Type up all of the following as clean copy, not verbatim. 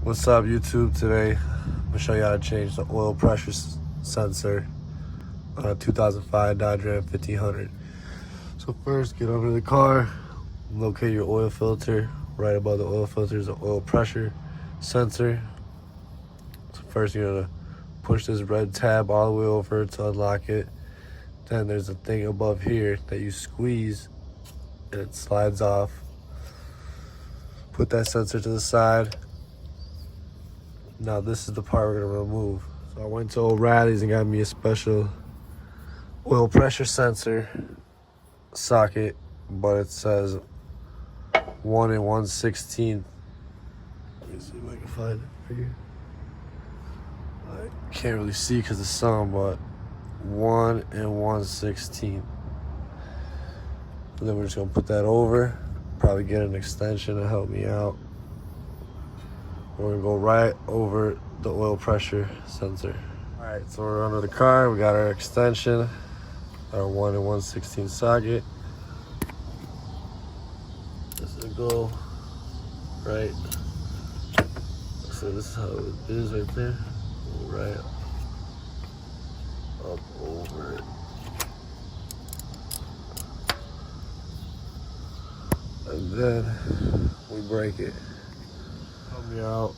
What's up, YouTube? Today I'm gonna show you how to change the oil pressure sensor on a 2005 Dodge Ram 1500. So first, get under the car, locate your oil filter. Right above the oil filter is the oil pressure sensor. So first you're gonna push this red tab all the way over to unlock it. Then there's a thing above here that you squeeze and it slides off. Put that sensor to the side. Now this is the part we're gonna remove. So I went to O'Reilly's and got me a special oil pressure sensor socket, but it says 1 1/16. Let me see if I can find it for you. I can't really see because of the sun, but 1 1/16. And then we're just gonna put that over. Probably get an extension to help me out. We're gonna go right over the oil pressure sensor. All right, so we're under the car. We got our extension, our 1 1/16 socket. This will go right. So this is how it is right there. Right up over it. And then we break it. Help me out.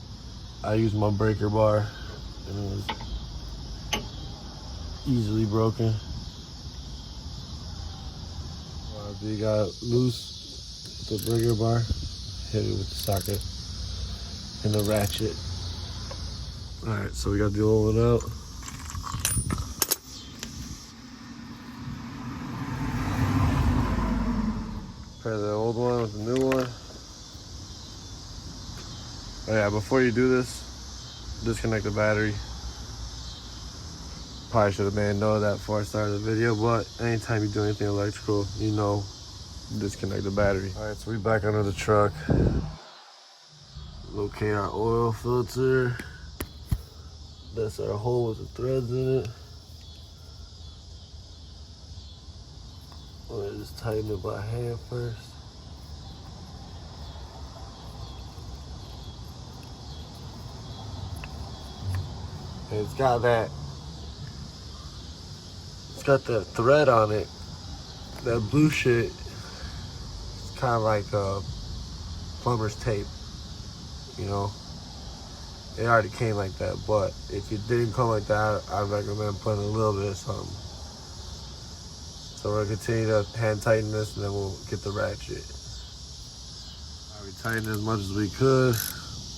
I used my breaker bar and it was easily broken. After you got loose with the breaker bar, hit it with the socket and the ratchet. Alright, so we got the old one out. Pair the old one with the new one. Oh yeah, before you do this, disconnect the battery. Probably should have made note of that before I started the video, but anytime you do anything electrical, you know, disconnect the battery. All right, so we back under the truck. Locate our oil filter. That's our hole with the threads in it. I'm gonna just tighten it by hand first. And it's got that thread on it. That blue shit, it's kind of like plumber's tape, you know. It already came like that, but if it didn't come like that, I'd recommend putting a little bit of something. So we're gonna continue to hand tighten this, and then we'll get the ratchet. All right, we tightened as much as we could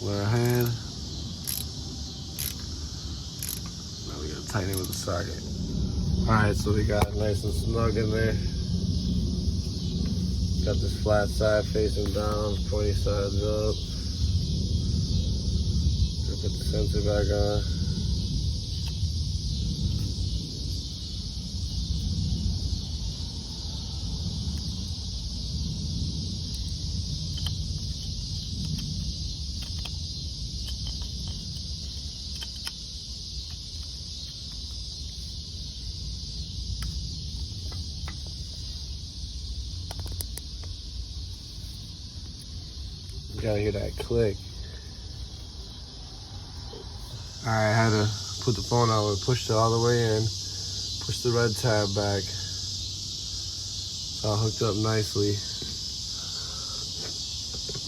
with our hand. Now we gotta tighten it with the socket. All right, so we got it nice and snug in there. Got this flat side facing down, pointy sides up. Gonna put the sensor back on. You gotta hear that click. All right, I had to put the phone out and push it all the way in. Push the red tab back. It's all hooked up nicely.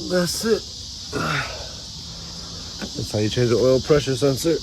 That's it. That's how you change the oil pressure sensor.